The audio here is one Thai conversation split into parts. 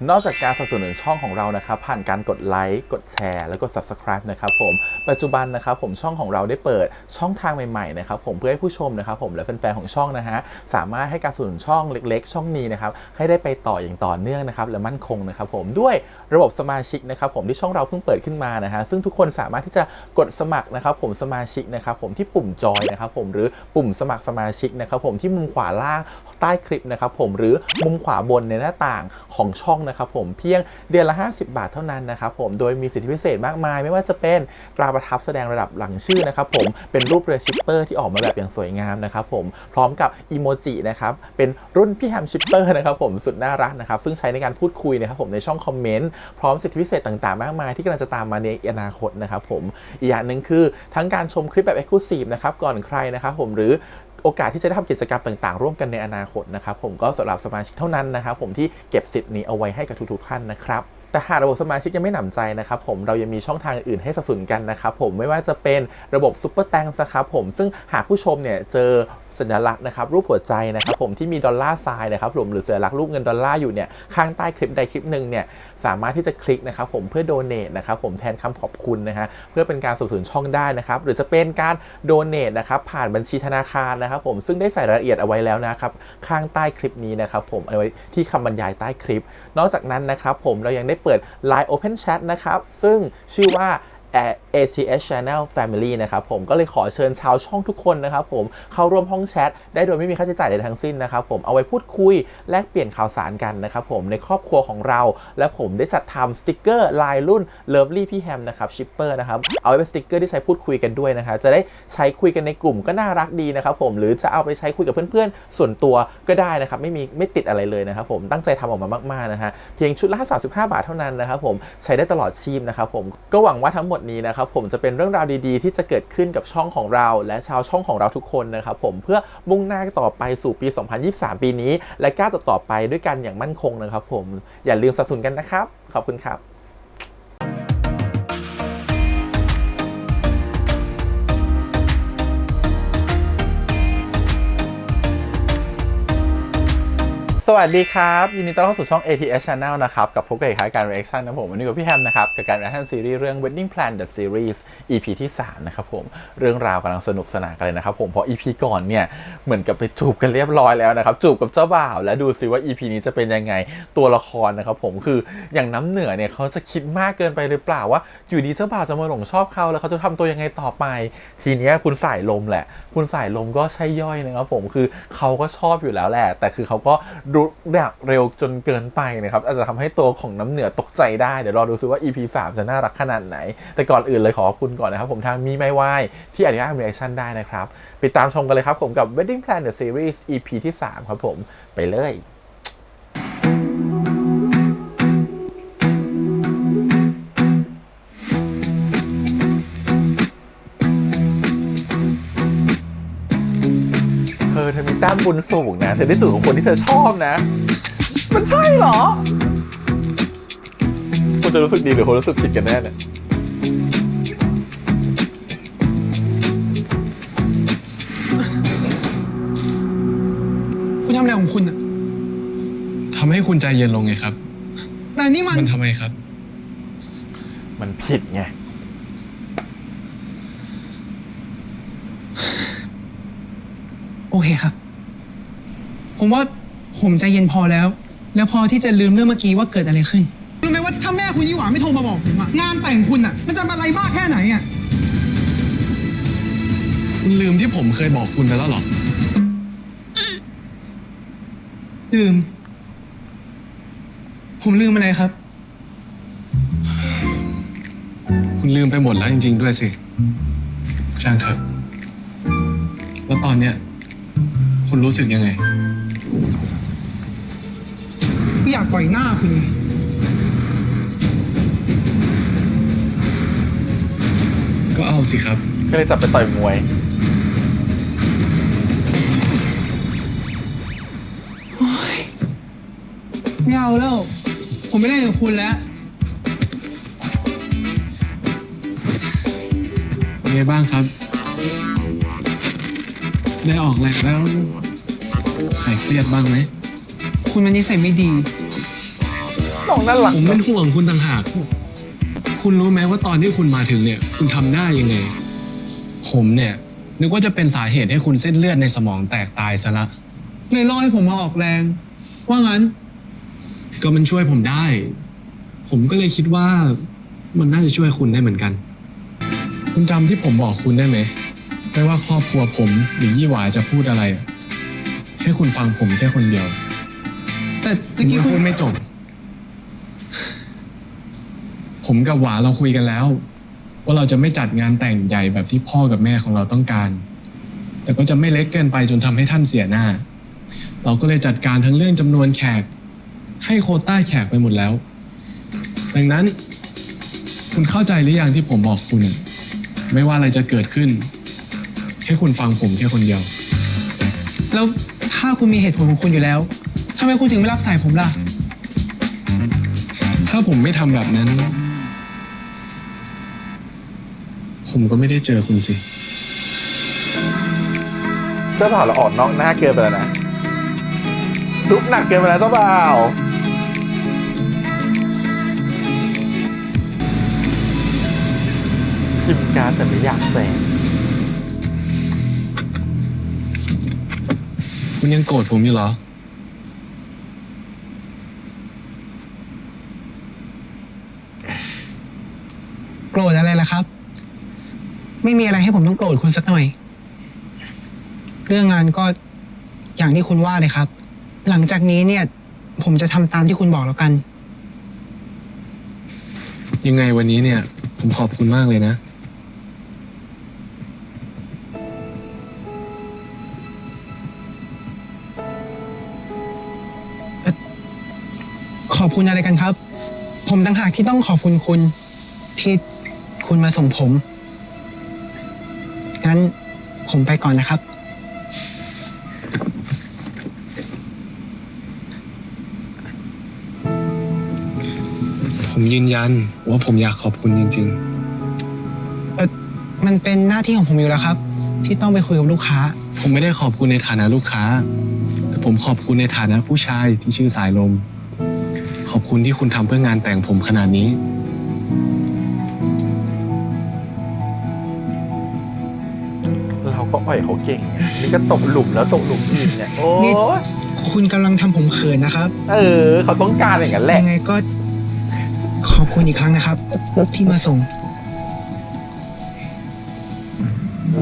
นอกจากการสนับสนุนช่องของเรานะครับผ่านการกดไลค์กดแชร์แล้วก็ Subscribe นะครับผมปัจจุบันนะครับผมช่องของเราได้เปิดช่องทางใหม่ๆนะครับผมเพื่อให้ผู้ชมนะครับผมและแฟนๆของช่องนะฮะสามารถให้การสนับสนุนช่องเล็กๆช่องนี้นะครับให้ได้ไปต่ออย่างต่อเนื่องนะครับและมั่นคงนะครับผมด้วยระบบสมาชิกนะครับผมที่ช่องเราเพิ่งเปิดขึ้นมานะฮะซึ่งทุกคนสามารถที่จะกดสมัครนะครับผมสมาชิกนะครับผมที่ปุ่มจอยนะครับผมหรือปุ่มสมัครสมาชิกนะครับผมที่มุมขวาล่างใต้คลิปนะครับผมหรือมุมขวาบนในหน้าต่างของช่องนะครับผมเพียงเดือนละ50 บาทเท่านั้นนะครับผมโดยมีสิทธิพิเศษมากมายไม่ว่าจะเป็นตราประทับแสดงระดับหลังชื่อนะครับผมเป็นรูปเรือชิปเปอร์ที่ออกมาแบบอย่างสวยงามนะครับผมพร้อมกับอีโมจินะครับเป็นรุ่นพี่แฮมชิปเปอร์นะครับผมสุดน่ารักนะครับซึ่งใช้ในการพูดคุยนะครับผมในช่องคอมเมนต์พร้อมสิทธิพิเศษต่างๆมากมายที่กำลังจะตามมาในอนาคตนะครับผมอีกอย่างหนึ่งคือทั้งการชมคลิปแบบ Exclusive นะครับก่อนใครนะครับผมหรือโอกาสที่จะได้ทำกิจกรรมต่างๆร่วมกันในอนาคตนะครับผมก็สำหรับสมาชิกเท่านั้นนะครับผมที่เก็บสิทธิ์นี้เอาไว้ให้กับทุกๆท่านนะครับแต่หากระบบสมาชิกยังไม่หนำใจนะครับผมเรายังมีช่องทางอื่นให้สนับสนุนกันนะครับผมไม่ว่าจะเป็นระบบซุปเปอร์แตงนะครับผมซึ่งหากผู้ชมเนี่ยเจอสัญลักษณ์นะครับรูปหัวใจนะครับผมที่มีดอลลาร์ไซน์นะครับผมหรือสัญลักษณ์รูปเงินดอลลาร์อยู่เนี่ยข้างใต้คลิปใดคลิปหนึ่งเนี่ยสามารถที่จะคลิกนะครับผมเพื่อโดเนทนะครับผมแทนคำขอบคุณนะฮะเพื่อเป็นการสนับสนุนช่องได้นะครับหรือจะเป็นการโดเนทนะครับผ่านบัญชีธนาคารนะครับผมซึ่งได้ใส่รายละเอียดเอาไว้แล้วนะครับข้างใต้คลิปนี้นะครับผมเอาไว้ที่คำบรรยายใต้คลิปนอกจากนั้นนะครับผมเรายังได้เปิด Line Open Chat นะครับซึ่งชื่อว่า ATS Channel Family นะครับผมก็เลยขอเชิญชาวช่องทุกคนนะครับผมเข้าร่วมห้องแชทได้โดยไม่มีค่าใช้จ่ายใดทั้งสิ้นนะครับผมเอาไว้พูดคุยแลกเปลี่ยนข่าวสารกันนะครับผมในครอบครัวของเราและผมได้จัดทำสติกเกอร์ลายรุ่น Lovely พี่แฮมนะครับชิปเปอร์นะครับเอาไว้เป็นสติกเกอร์ที่ใช้พูดคุยกันด้วยนะครับจะได้ใช้คุยกันในกลุ่มก็น่ารักดีนะครับผมหรือจะเอาไปใช้คุยกับเพื่อนๆส่วนตัวก็ได้นะครับไม่ติดอะไรเลยนะครับผมตั้งใจทำออกมามากๆนะฮะเพียงชุดละ35 บาทเท่านั้นนะครับผมใช้ได้ตลอดชีพนะครับผมก็หวังว่าทั้งหมดนี้นะครับผมจะเป็นเรื่องราวดีๆที่จะเกิดขึ้นกับช่องของเราและชาวช่องของเราทุกคนนะครับผมเพื่อมุ่งหน้าต่อไปสู่ปี 2023 ปีนี้และก้าวต่อไปด้วยกันอย่างมั่นคงนะครับผมอย่าลืมสนับสนุนกันนะครับขอบคุณครับสวัสดีครับยินดีต้อนรับสู่ช่อง ATS Channel นะครับกับพบกับการ reaction นะผมวันนี้กับพี่แฮมนะครับกับการ reaction ซีรีส์เรื่อง Wedding Plan The Series EP ที่3นะครับผมเรื่องราวกำลังสนุกสนานกันเลยนะครับผมเพราะ EP ก่อนเนี่ยเหมือนกับไปจูบกันเรียบร้อยแล้วนะครับจูบกับเจ้าบ่าวและดูซิว่า EP นี้จะเป็นยังไงตัวละครนะครับผมคืออย่างน้ำเหนือเนี่ยเขาจะคิดมากเกินไปหรือเปล่าว่าอยู่ดีเจ้าบ่าวจะมาหลงชอบเขาแล้วเขาจะทำตัวยังไงต่อไปทีนี้คุณสายลมแหละคุณสายลมก็ใช่ย่อยนะครับผมคือเขาก็ชอบอยู่แล้วแหละแต่คือเขาก็เร็วจนเกินไปนะครับอาจจะทำให้ตัวของน้ำเหนือตกใจได้เดี๋ยวรอดูซิว่า EP 3 จะน่ารักขนาดไหนแต่ก่อนอื่นเลยขอบคุณก่อนนะครับผมทางมีไม่ไหวที่อนุญาต reaction ได้นะครับไปตามชมกันเลยครับผมกับ Wedding Plan The Series EP ที่3ครับผมไปเลยเธอมีแต้มบุญสูงนะเธอได้จูบกับคนที่เธอชอบนะมันใช่เหรอคุณจะรู้สึกดีหรือคุณรู้สึกผิดกันแน่เนี่ยคุณทำอะไรของคุณอะทำให้คุณใจเย็นลงไงครับแต่นี่มันทำไมครับมันผิดไงโอเคครับผมว่าผมใจเย็นพอแล้วพอที่จะลืมเรื่องเมื่อกี้ว่าเกิดอะไรขึ้นรู้ไหมว่าถ้าแม่คุณยี่หวาไม่โทรมาบอกผมอะงานแต่งคุณอะมันจะอะไรมากแค่ไหนอะคุณลืมที่ผมเคยบอกคุณไปแล้วหรอลืมผมลืมอะไรครับคุณลืมไปหมดแล้วจริงๆด้วยสิช่างเถอะแล้วตอนเนี้ยคุณรู้สึกยังไงก็อยากต่อยหน้าคุณไงก็เอาสิครับก็เลยจับไปต่อยมวยไม่เอาแล้วผมไม่ได้กับคุณแล้วเป็นไงบ้างครับได้ออกแรงแล้วหายเครียดบ้างไหมคุณมันนิสัยไม่ดี น้องน่ารัก ผมเป็นห่วงคุณต่างหาก คุณรู้ไหมว่าตอนที่คุณมาถึงเนี่ย คุณทำหน้ายังไง ผมเนี่ยนึกว่าจะเป็นสาเหตุให้คุณเส้นเลือดในสมองแตกตายซะละ เลยล่อให้ผมมาออกแรง ว่างั้น ก็มันช่วยผมได้ ผมก็เลยคิดว่ามันน่าจะช่วยคุณได้เหมือนกัน คุณจำที่ผมบอกคุณได้ไหมไม่ว่าครอบครัวผมหรือยี่หวาจะพูดอะไรอะให้คุณฟังผมแค่คนเดียว แต่ ผ ตะ ม กี้ ยัง คุณ พูดไม่จบ ผมกับหวาเราคุยกันแล้ว ว่าเราจะไม่จัดงานแต่งใหญ่แบบที่พ่อกับแม่ของเราต้องการ แต่ก็จะไม่เล็กเกินไปจนทำให้ท่านเสียหน้า เราก็เลยจัดการทั้งเรื่องจำนวนแขก ให้โควต้าแขกไปหมดแล้ว ดังนั้น คุณเข้าใจหรือยังที่ผมบอกคุณอะไม่ว่าอะไรจะเกิดขึ้น ให้คุณฟังผมแค่คนเดียว แล้วถ้าคุณมีเหตุผลของคุณอยู่แล้วทำไมคุณถึงไม่รับสายผมล่ะ ถ้าผมไม่ทำแบบนั้น ผมก็ไม่ได้เจอคุณสิ เจ้าบ่าวเราออกนอกหน้าเกินไปแล้วนะลุกหนักเกินไปแล้วเจ้าบ่าวพิมพ์การ์ดแต่ไม่อยากแจก คุณยังโกรธผมอยู่เหรอ โกรธอะไรล่ะครับ ไม่มีอะไรให้ผมต้องโกรธคุณสักหน่อย เรื่องงานก็อย่างที่คุณว่าเลยครับ หลังจากนี้เนี่ย ผมจะทำตามที่คุณบอกแล้วกัน ยังไงวันนี้เนี่ย ผมขอบคุณมากเลยนะ ขอบคุณอะไรกันครับ ผมต่างหากที่ต้องขอบคุณคุณที่คุณมาส่งผม งั้นผมไปก่อนนะครับ ผมยืนยันว่าผมอยากขอบคุณจริง มันเป็นหน้าที่ของผมอยู่แล้วครับ ที่ต้องไปคุยกับลูกค้า ๆ ผมไม่ได้ขอบคุณในฐานะลูกค้า แต่ผมขอบคุณในฐานะผู้ชายที่ชื่อสายลม ขอบคุณที่คุณทำเพื่องานแต่งผมขนาดนี้ เราก็อ่อยเขาเก่งไงนี่ก็ตกหลุมแล้วตกหลุมอีกเนี่ยโอ้ นี่ ย คุณกำลังทำผมเขินนะครับ เขาต้องการอย่างนั้นแหละ ยังไงก็ขอบคุณอีกครั้งนะครับ ที่มาส่ง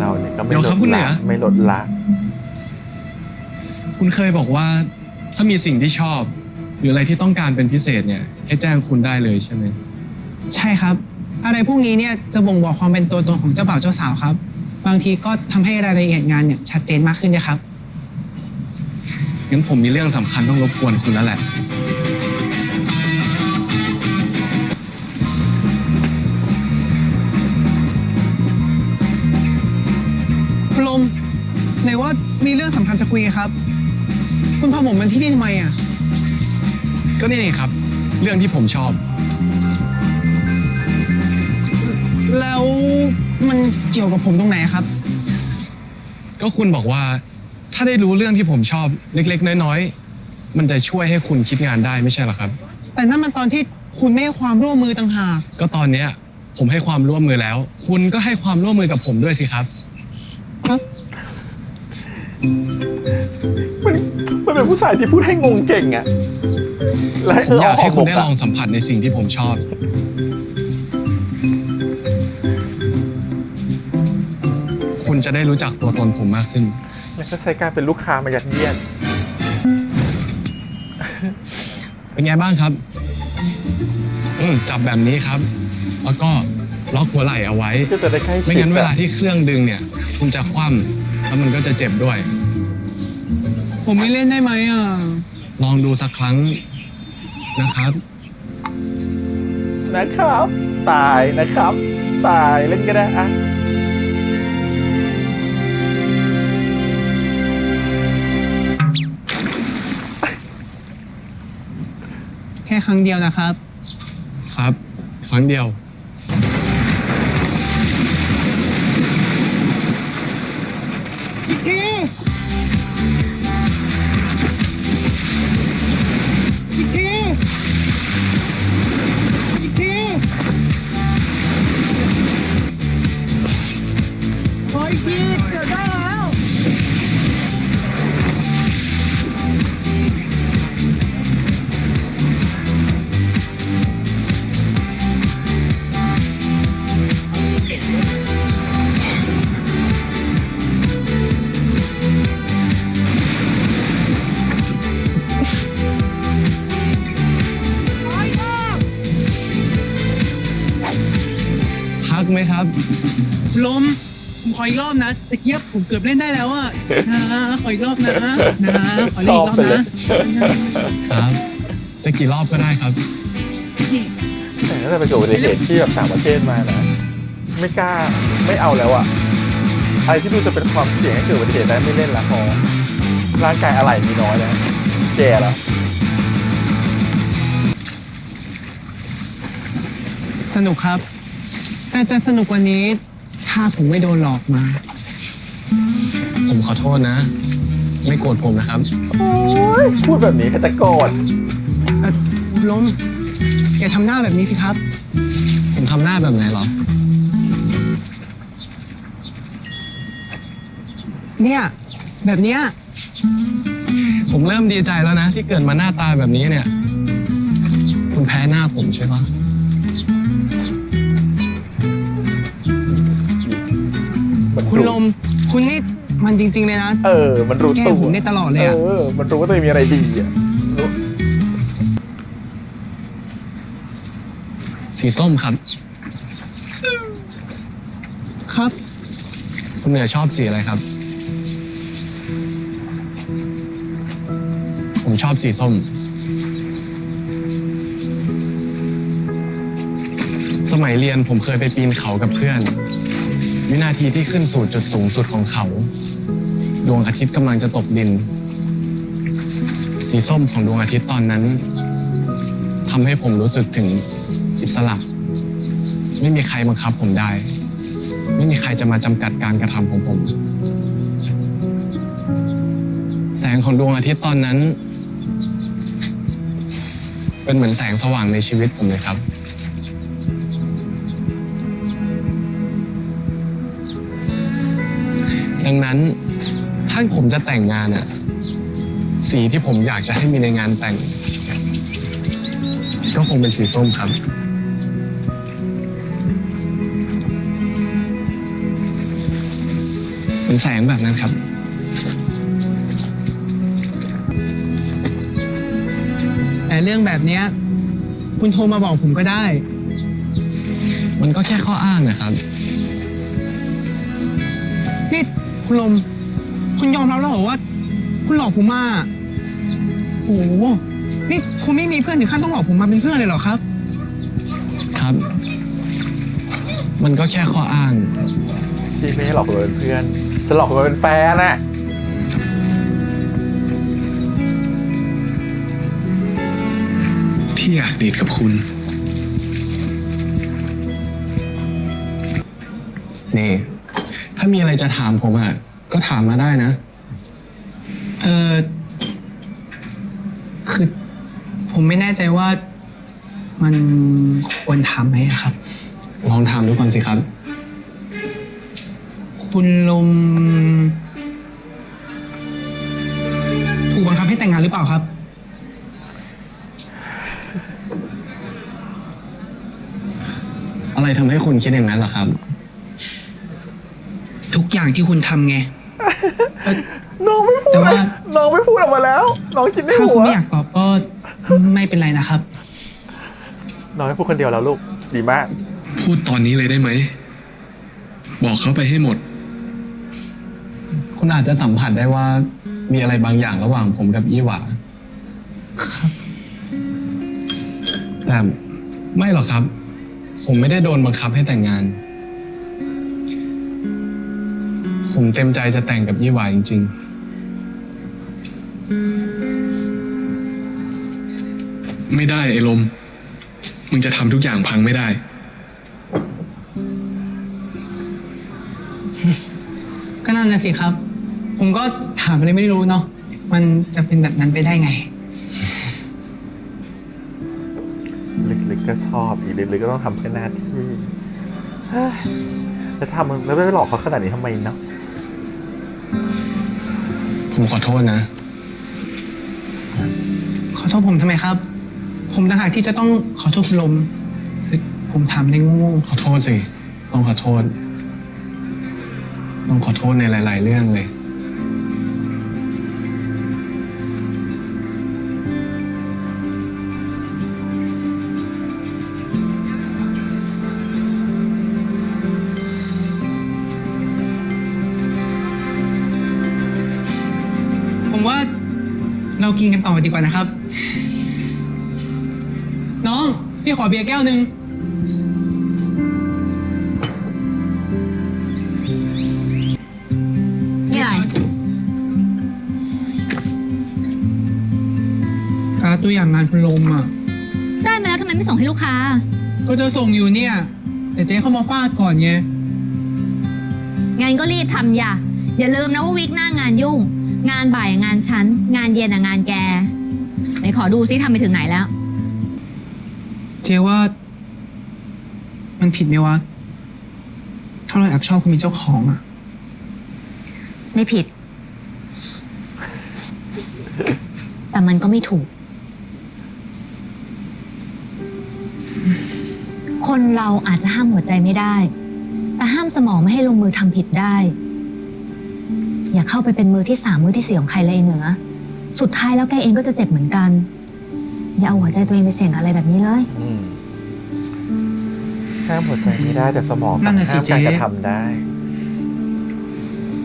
เราเนี่ยก็ไม่ เดี๋ยว ล ครั ด บคุณเหนื ละ อ ไม่ลดละ คุณเคยบอกว่า ถ้ามีสิ่งที่ชอบ หรืออะไรที่ต้องการเป็นพิเศษเนี่ย ให้แจ้งคุณได้เลยใช่ไหม ใช่ครับ อะไรพวกนี้เนี่ยจะบ่งบอกความเป็นตัวตนของเจ้าบ่าวเจ้าสาวครับ บางทีก็ทำให้รายละเอียดงานเนี่ยชัดเจนมากขึ้นนะครับ งั้นผมมีเรื่องสำคัญต้องรบกวนคุณแล้วแหละ ลมไหนว่ามีเรื่องสำคัญจะคุยไงครับ คุณพาผมมาที่นี่ทำไมอ่ะ ก็นี่ไงครับ เรื่องที่ผมชอบ แล้วมันเกี่ยวกับผมตรงไหนครับ ก็คุณบอกว่า ถ้าได้รู้เรื่องที่ผมชอบเล็กๆ น้อยๆ มันจะช่วยให้คุณคิดงานได้ไม่ใช่เหรอครับ แต่นั่นมันตอนที่คุณไม่ให้ความร่วมมือต่างหาก ก็ตอนเนี้ยผมให้ความร่วมมือแล้ว คุณก็ให้ความร่วมมือกับผมด้วยสิครับ ครับ มันเป็นผู้ชายที่พูดให้งงเก่งอะและ ผมอยากให้คุณได้ เา ลองสัมผัสในสิ่งที่ผมชอบ คุณจะได้รู้จักตัวตนผมมากขึ้น แล้วก็ใช้การเป็นลูกค้ามายัดเยียด เป็นไงบ้างครับ จับแบบนี้ครับ แล้วก็ล็อกหัวไหล่เอาไว้ ก็จะได้ใกล้ชิด ไม่งั้นเวลาที่เครื่องดึงเนี่ย คุณจะคว่ำแล้วมันก็จะเจ็บด้วย ผมไม่เล่นได้ไหมอ่ะ ลองดูสักครั้งนะครับ นะครับ ตายนะครับ ตายเล่นก็ได้อะ แค่ครั้งเดียวนะครับ ครับ ครั้งเดียว จิกกี้จิกกี้ ไหมครับ ลมผมขออีกรอบนะตะเกียบผมเกือบเล่นได้แล้วอะนะขออีกรอบนะขอเล่นอีกรอบนะครับ จะกี่รอบก็ได้ครับ แต่ถ้าจะไปเกิดอุบัติเหตุที่แบบต่างประเทศมานะ ไม่กล้าไม่เอาแล้วอะอะไรที่ดูจะเป็นความเสี่ยงให้เกิดอุบัติเหตุได้ไม่เล่นละพอร่างกายอะไรมีน้อยแล้วแก่แล้ว สนุกครับ แต่จะสนุกกว่านี้ถ้าผมไม่โดนหลอกมา ผมขอโทษนะ ไม่โกรธผมนะครับ โอ้ยพูดแบบนี้ใครจะโกรธ ลมอย่าทำหน้าแบบนี้สิครับ ผมทำหน้าแบบไหนเหรอ เนี่ยแบบเนี้ย ผมเริ่มดีใจแล้วนะ ที่เกิดมาหน้าตาแบบนี้เนี่ย คุณแพ้หน้าผมใช่ปะ คุณลมคุณนี่มันจริง ๆเลยนะ มันรู้ แก้ ตัว ผมได้ตลอดเลยอะ มันรู้ว่าตัวเองมีอะไรดีอะรู้ สีส้มครับ ครับ คุณเหนือชอบสีอะไรครับ ผมชอบสีส้ม สมัยเรียนผมเคยไปปีนเขากับเพื่อน วินาทีที่ขึ้นสู่จุดสูงสุดของเขา ดวงอาทิตย์กำลังจะตกดิน สีส้มของดวงอาทิตย์ตอนนั้นทำให้ผมรู้สึกถึงอิสระ ไม่มีใครบังคับผมได้ ไม่มีใครจะมาจำกัดการกระทำของผม แสงของดวงอาทิตย์ตอนนั้น เป็นเหมือนแสงสว่างในชีวิตผมเลยครับ ดังนั้นถ้าผมจะแต่งงานอะสีที่ผมอยากจะให้มีในงานแต่ง ก็คงเป็นสีส้มครับ เป็นแสงแบบนั้นครับ แต่เรื่องแบบเนี้ยคุณโทรมาบอกผมก็ได้ มันก็แค่ข้ออ้างนะครับ นี่คุณลม คุณยอมรับแล้วเหรอว่า คุณหลอกผมมาโอ้โหนี่คุณไม่มีเพื่อนถึงขั้นต้องหลอกผมมาเป็นเพื่อนเลยเหรอครับ ครับ มันก็แค่ข้ออ้าง ที่ไม่ให้หลอกเราเป็นเพื่อนจะหลอกเราเป็นแฟนน่ะ ที่อยากเดทกับคุณ นี่ ถ้ามีอะไรจะถามผมอ่ะ ก็ถามมาได้นะ คือผมไม่แน่ใจว่ามันควรถามไหมอะครับ ลองถามดูก่อนสิครับ คุณลมถูกบังคับให้แต่งงานหรือเปล่าครับ อะไรทำให้คุณคิดอย่างนั้นล่ะครับ ทุกอย่างที่คุณทำไง น้องไม่พูด แต่ว่า น้องไม่พูดออกมาแล้ว น้องคิดใน ถ้า หั คุณ ว ไม่อยากตอบก็ไม่เป็นไรนะครับ น้องไม่พูดคนเดียวแล้วลูก ดีมาก พูดตอนนี้เลยได้ไหม บอกเขาไปให้หมด คุณอาจจะสัมผัสได้ว่ามีอะไรบางอย่างระหว่างผมกับยี่หวาแต่ไม่หรอกครับ ผมไม่ได้โดนบังคับให้แต่งงาน ผมเต็มใจจะแต่งกับยี่หวาจริงๆ ไม่ได้ไอ้ลม มึงจะทำทุกอย่างพังไม่ได้ ก็นั่นนะสิครับ ผมก็ถามอะไรไม่รู้เนาะ มันจะเป็นแบบนั้นไปได้ไง ลึกๆก็ชอบ อีกลึกๆก็ต้องทำเพื่อหน้าที่เฮ้ยแล้วทำแล้วไม่ไปหลอกเขาขนาดนี้ทำไมเนาะ ผมขอโทษนะ ขอโทษผมทำไมครับ ผมต่างหากที่จะต้องขอโทษคุณลมคือผมถามในโง่ ขอโทษสิ ต้องขอโทษ ต้องขอโทษในหลาย ๆ เรื่องเลย เรากินกันต่อดีกว่านะครับ น้องพี่ขอเบียร์แก้วหนึ่ง นี่อะไร ตัวอย่างงานคุณลมอ่ะ ได้มาแล้วทำไมไม่ส่งให้ลูกค้า ก็จะส่งอยู่เนี่ย แต่เจ๊เข้ามาฟาดก่อนไง งานก็รีบทำอย่าลืมนะว่าวิกหน้างานยุ่ง งานบ่ายงานฉัน งานเย็นงานแก ไหนขอดูซิทำไปถึงไหนแล้ว เจ๊ว่า มันผิดไหมวะ ถ้าเราแอบชอบคนมีเจ้าของอ่ะ ไม่ผิด แต่มันก็ไม่ถูก คนเราอาจจะห้ามหัวใจไม่ได้ แต่ห้ามสมองไม่ให้ลงมือทำผิดได้ อย่าเข้าไปเป็นมือที่สามมือที่สี่ของใครเลยเหนือ สุดท้ายแล้วแกเองก็จะเจ็บเหมือนกัน อย่าเอาหัวใจตัวเองไปเสี่ยงอะไรแบบนี้เลย ห้ามหัวใจไม่ได้แต่สมอง นั่ สั่ง นน่ะสิ ห้ามการ เจ๊ กระทำได้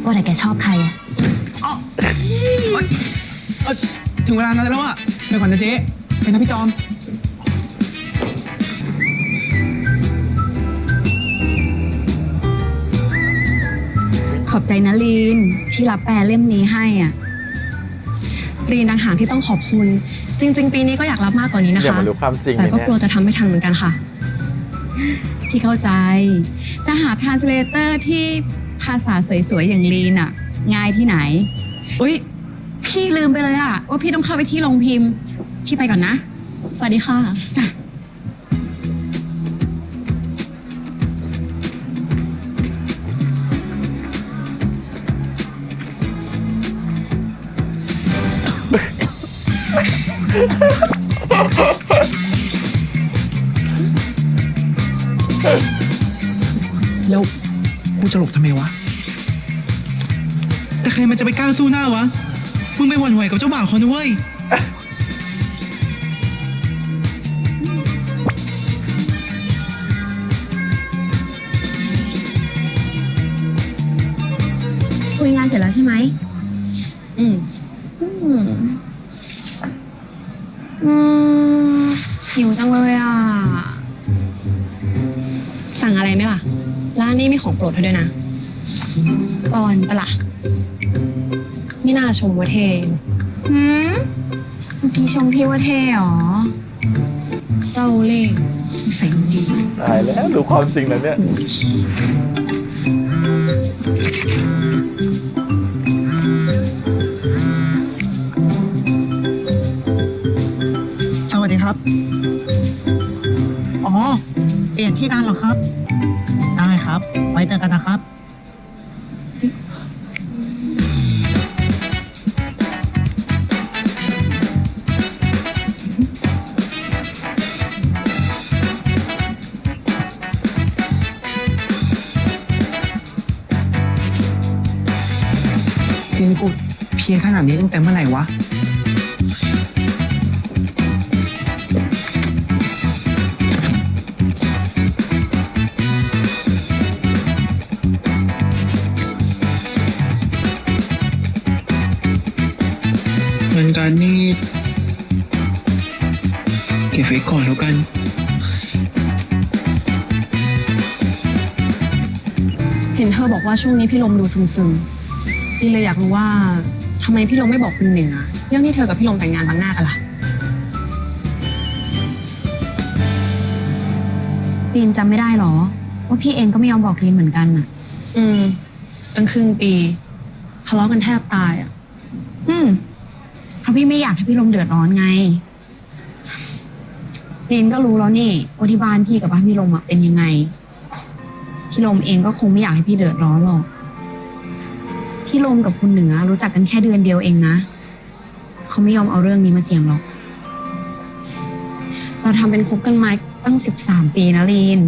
ว่าแต่แกชอบใครอะ ถึงเวลานั้นแล้วอ่ะไปก่อนนะเจ๊ไปนะพี่จอม ขอบใจนะลีนที่รับแปลเล่มนี้ให้อ่ะลีนต่างหากที่ต้องขอบคุณ จริง ๆ ปีนี้ก็อยากรับมากกว่านี้นะ อย่า คะ มารู้ความจริง แต่ เลย ก็ เนี่ย กลัวจะทำไม่ทันเหมือนกันค่ะ พี่เข้าใจ จะหาทรานสเลเตอร์ที่ภาษาสวยๆอย่างลีนอ่ะ ง่ายที่ไหนอุ๊ยพี่ลืมไปเลยอ่ะว่าพี่ต้องเข้าไปที่โรงพิมพ์พี่ไปก่อนนะ สวัสดีค่ะจ้ะ แล้วกูจะหลบทำไมวะ แต่ใครมันจะไปกล้าสู้หน้าวะ มึงไปหวั่นไหวกับเจ้าบ่าวเขานะเว้ย คุยงานเสร็จแล้วใช่ไหม อืม หิวจังเลยอ่ะ สั่งอะไรไหมล่ะ ร้านนี้มีของโปรดเธอด้วยนะปอนปะล่ะไม่น่าชมว่าเท่ หืมเมื่อกี้ชมพี่ว่าเท่หรอ เจ้าเล่ห์ใส่ดี ตายแล้วรู้ความจริงแล้วเนี่ย สวัสดีครับ อ๋อ เปลี่ยนที่นานเหรอครับ ได้ครับ ไว้เจอกันนะครับ ซินกูเพลียขนาดนี้ตั้งแต่เมื่อไหร่วะ เงินการนี่เก็บไว้ก่อนแล้วกัน เห็นเธอบอกว่าช่วงนี้พี่ลมดูซึมๆพี่เลยอยากรู้ว่าทำไมพี่ลมไม่บอกคุณเหนือเรื่องที่เธอกับพี่ลมแต่งงานบางหน้ากันล่ะ ลีนจำไม่ได้หรอ ว่าพี่เองก็ไม่ยอมบอกลีนเหมือนกันน่ะ ตั้งครึ่งปีทะเลาะกันแทบตายอ่ะ เพราะพี่ไม่อยากให้พี่ลมเดือดร้อนไงลีนก็รู้แล้วนี่ว่าที่บ้านพี่กับบ้านพี่ลมอะเป็นยังไง พี่ลมเองก็คงไม่อยากให้พี่เดือดร้อนหรอก พี่ลมกับคุณเหนือรู้จักกันแค่เดือนเดียวเองนะ เขาไม่ยอมเอาเรื่องนี้มาเสี่ยงหรอก เราทำเป็นคบกันมาตั้ง13 ปีนะลีน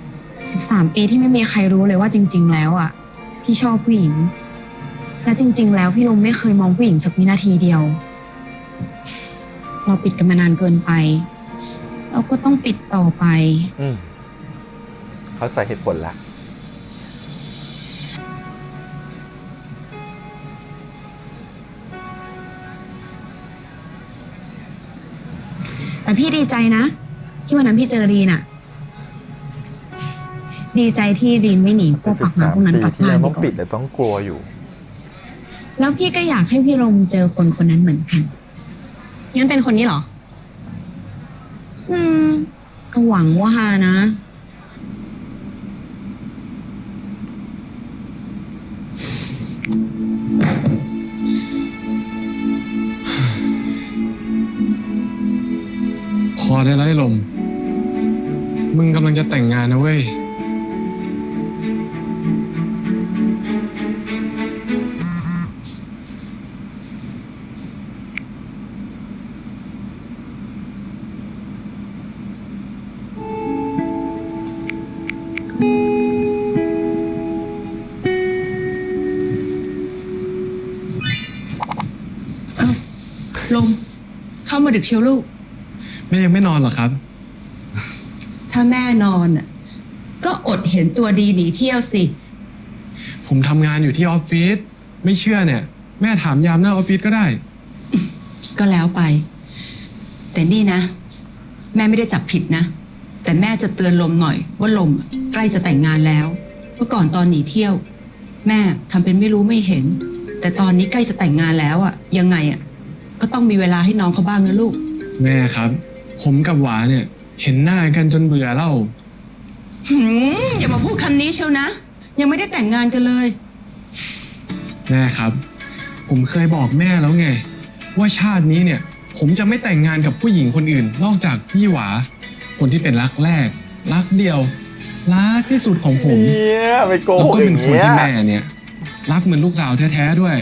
13 ปีที่ไม่มีใครรู้เลยว่าจริง ๆ แล้วอ่ะ พี่ชอบผู้หญิง และจริง ๆ แล้วพี่ลมไม่เคยมองผู้หญิงสักวินาทีเดียว เราปิดกันมานานเกินไป เราก็ต้องปิดต่อไป เข้าใจเหตุผลละ แต่พี่ดีใจนะ ที่วันนั้นพี่เจอรีนอะดีใจที่รีนไม่หนีพวกปากหมาพวกนั้นกลับ ที่ บ้า ยั น ง ไป ต้อง ก่อ ปิด น และต้องกลัวอยู่ แล้วพี่ก็อยากให้พี่ลมเจอคนคนนั้นเหมือนกันงั้นเป็นคนนี้เหรอ ก็หวังว่านะ พอได้แล้วไอ้ลม มึงกำลังจะแต่งงานนะเว้ย ลมเข้ามาดึกเชียวลูก แม่ยังไม่นอนเหรอครับ ถ้าแม่นอนน่ะก็อดเห็นตัวดีหนีเที่ยวสิ ผมทำงานอยู่ที่ออฟฟิศ ไม่เชื่อเนี่ย แม่ถามยามหน้าออฟฟิศก็ได้ ก็แล้วไป แต่นี่นะ แม่ไม่ได้จับผิดนะ แต่แม่จะเตือนลมหน่อยว่าลมใกล้จะแต่งงานแล้ว เมื่อก่อนตอนหนีเที่ยว แม่ทำเป็นไม่รู้ไม่เห็น แต่ตอนนี้ใกล้จะแต่งงานแล้วอะยังไงอะก็ต้องมีเวลาให้น้องเขาบ้างนะลูก แม่ครับ ผมกับหวาเนี่ย เห็นหน้ากันจนเบื่อแล้ว อย่ามาพูดคำนี้เชียวนะ ยังไม่ได้แต่งงานกันเลย แม่ครับ ผมเคยบอกแม่แล้วไง ว่าชาตินี้เนี่ย ผมจะไม่แต่งงานกับผู้หญิงคนอื่น นอกจากพี่หวา คนที่เป็นรักแรก รักเดียว รักที่สุดของผม เนี่ยไปโก แล้ว หก ก็ อ เป็น ย่าง คน เงี้ย ที่แม่เนี่ย รักเหมือนลูกสาวแท้ๆด้วย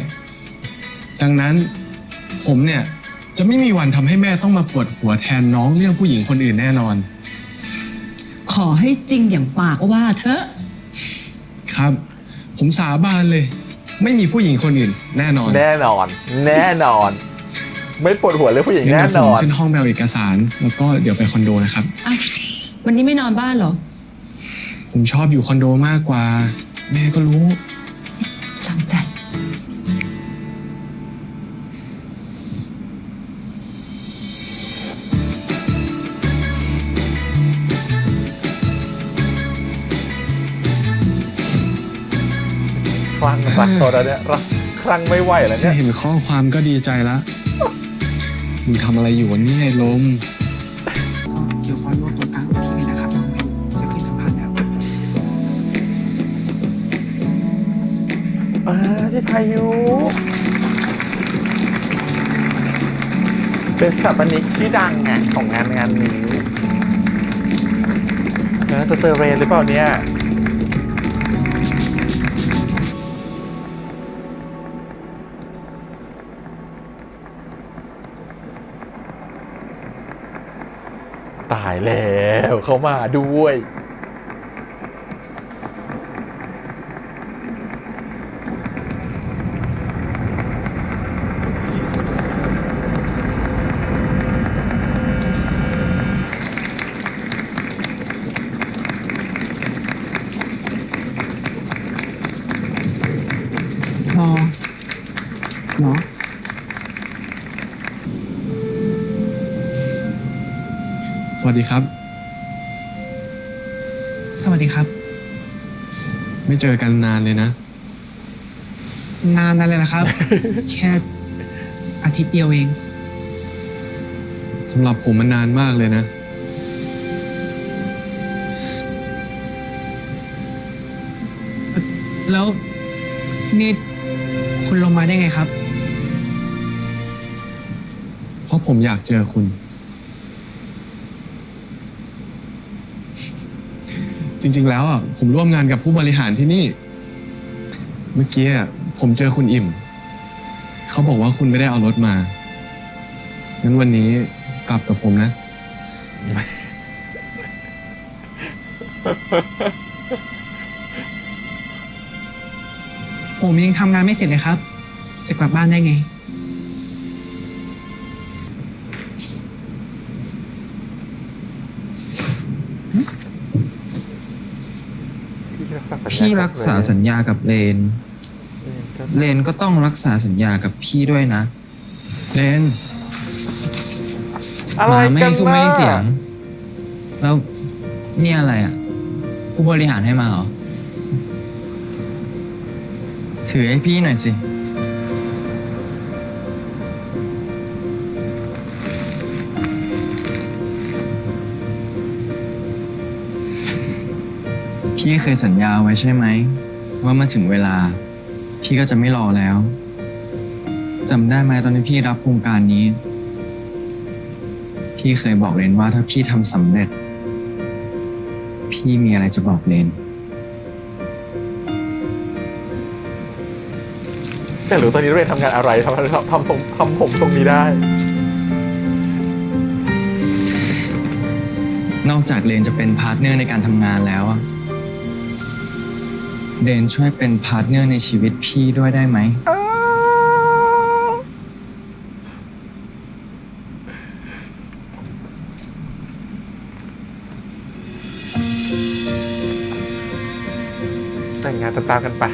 ดังนั้นผมเนี่ยจะไม่มีวันทำให้แม่ต้องมาปวดหัวแทนน้องเรื่องผู้หญิงคนอื่นแน่นอน ขอให้จริงอย่างปากว่าเถอะ ครับ ผมสาบานเลย ไม่มีผู้หญิงคนอื่นแน่นอน แน่นอน แน่นอน ไม่ปวดหัวเรื่องผู้หญิง งั้ แน่ นเดี๋ยวน ผ อ ม น ขึ้นห้องไปเอาเอกสาร แล้วก็เดี๋ยวไปคอนโดนะครับ อ้าววันนี้ไม่นอนบ้านเหรอ ผมชอบอยู่คอนโดมากกว่า แม่ก็รู้ ตามใจ คลั่งรักเขาแล้วเนี่ยรักคลั่งไม่ไหวแล้ว แค่ เนี่ย เห็นข้อความก็ดีใจละมึงทำอะไรอยู่วะเนี่ยไอ้ลม เดี๋ยวฟอยรวบตัวกลางอีกทีนึงนะครับจะขึ้นสะพานแล้ว ที่พายุเป็นสถาปนิกที่ดังไงของงานนี้แล้วจะเจอเรนหรือเปล่าเนี่ยตายแล้วเขามาด้วย รอเนาะ สวัสดีครับ สวัสดีครับ ไม่เจอกันนานเลยนะ นานนั่นเลยนะครับ แค่อาทิตย์เดียวเอง สำหรับผมมันนานมากเลยนะ แล้วนี่คุณลงมาได้ไงครับ เพราะผมอยากเจอคุณ จริงๆแล้วอ่ะผมร่วมงานกับผู้บริหารที่นี่ เมื่อกี้ผมเจอคุณอิ่ม เขาบอกว่าคุณไม่ได้เอารถมา งั้นวันนี้กลับกับผมนะ ผมยังทำงานไม่เสร็จเลยครับ จะกลับบ้านได้ไง พี่รักษาสัญญากับเลน เลนก็ต้องรักษาสัญญากับพี่ด้วยนะ เลน อะไร มาไม่ กัน ให้ซุ้ม นะ ไม่ให้เสียง แล้วนี่อะไรอ่ะ ผู้บริหารให้มาเหรอ ถือให้พี่หน่อยสิ พี่เคยสัญญาไว้ใช่ไหม ว่าเมื่อถึงเวลา พี่ก็จะไม่รอแล้วจำได้ไหมตอนที่พี่รับโครงการนี้ พี่เคยบอกเรนว่าถ้าพี่ทำสำเร็จ พี่มีอะไรจะบอกเรน แต่หรือตอนนี้เรนทำงานอะไรทำผมทรงนี้ได้ นอกจากเรนจะเป็นพาร์ทเนอร์ในการทำงานแล้วอะเรนช่วยเป็นพาร์ทเนอร์ในชีวิตพี่ด้วยได้ไหม แต่งงานตามๆกันไป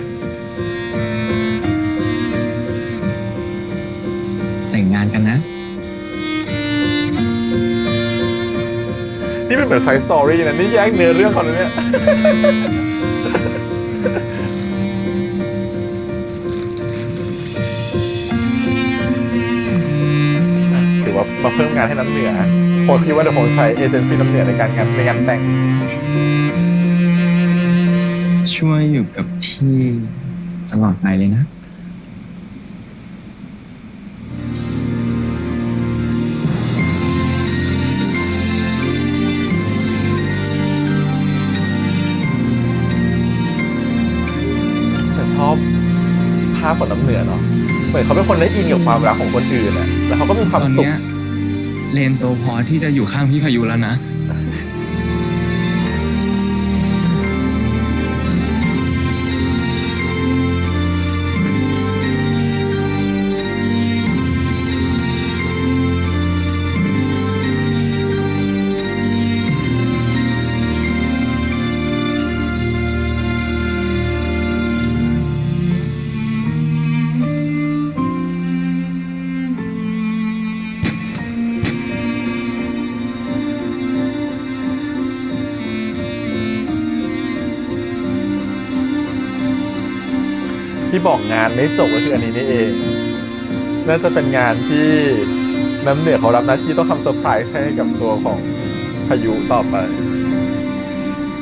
แต่งงานกันนะ นี่เป็นเหมือนไซส์สตอรี่นะนี่แยกเนื้อเรื่องเขาเลยเนี่ย ถือว่ามาเพิ่มงานให้น้ำเหนือผมคิดว่าเดี๋ยวผมใช้เอเจนซี่น้ำเหนือในการงานแต่ง ช่วยอยู่กับพี่ตลอดไปเลยนะ แต่ชอบภาพของน้ำเหนือเนาะเหมือนเขาเป็นคนได้อินกับความรักของคนอื่นอะแล้วเขาก็มีความ ตอน สุข เนี้ยเรนโตพอที่จะอยู่ข้างพี่พายุแล้วนะ ที่บอกงานไม่จบก็คืออันนี้นี่เอง น่าจะเป็นงานที่น้ำเหนือเขารับหน้าที่ต้องทำเซอร์ไพรส์ให้กับตัวของพายุต่อไป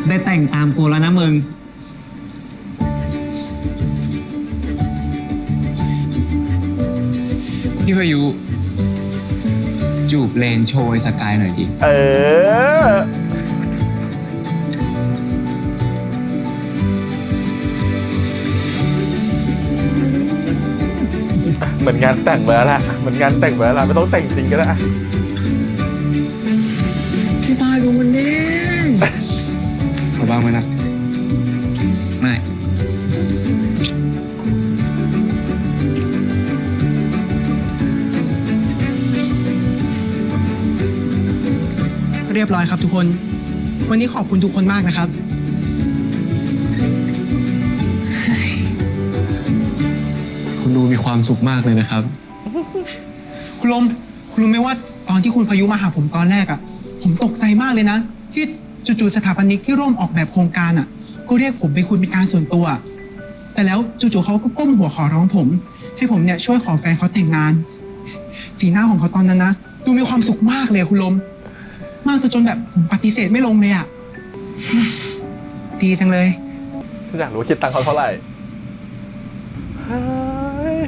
ได้แต่งตามกูแล้วนะมึง พี่พายุ จูบเลนโชว์ไอ้สกายหน่อยดิ เออ เหมือนงานแต่งไปแล้วแหละเหมือนงานแต่งไปแล้วล่ะไม่ต้องแต่งจริงก็ได้อะ พี่บายดูมันดิ ขอบ้างไหมนะ ไม่ เรียบร้อยครับทุกคน วันนี้ขอบคุณทุกคนมากนะครับ คุณดูมีความสุขมากเลยนะครับ คุณรู้ไหมว่าตอนที่คุณพายุมาหาผมตอนแรกอ่ะ ผมตกใจมากเลยนะ ที่จู่ๆสถาปนิกที่ร่วมออกแบบโครงการอ่ะ ก็เรียกผมไปคุยเป็นการส่วนตัว แต่แล้วจู่ๆเขาก็ก้มหัวขอร้องผม ให้ผมเนี่ยช่วยขอแฟนเขาแต่งงาน สีหน้าของเขาตอนนั้นนะดูมีความสุขมากเลยคุณลม มากจนแบบผมปฏิเสธไม่ลงเลยอ่ะ ดีจังเลย ฉันอยากรู้ว่าคิดตังค์เขาเท่าไหร่เฮ้ย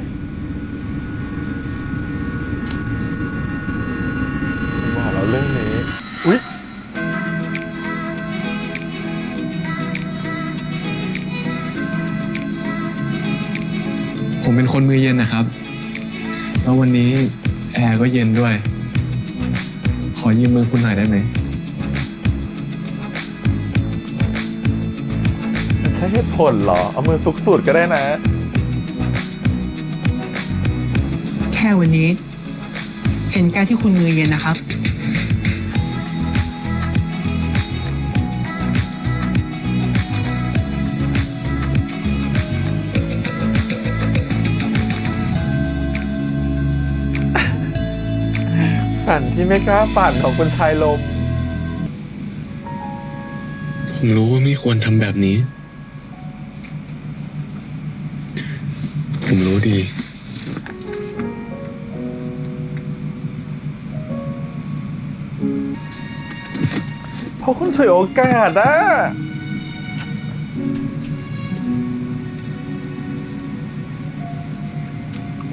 ว่าแล้วเรื่องนี้ อุ๊ย ผมเป็นคนมือเย็นนะครับ แล้ววันนี้แอร์ก็เย็นด้วย ขอยืมมือคุณหน่อยได้ไหม มันใช่เหตุผลเหรอ เอามือซุกสูดก็ได้นะ แค่วันนี้ เห็นแก่ที่คุณมือเย็นนะครับ ฝันที่ ที่ไม่กล้าฝันของคุณชายลม ผมรู้ว่าไม่ควรทำแบบนี้ ผมรู้ดี เพราะคุณฉวยโอกาสอะ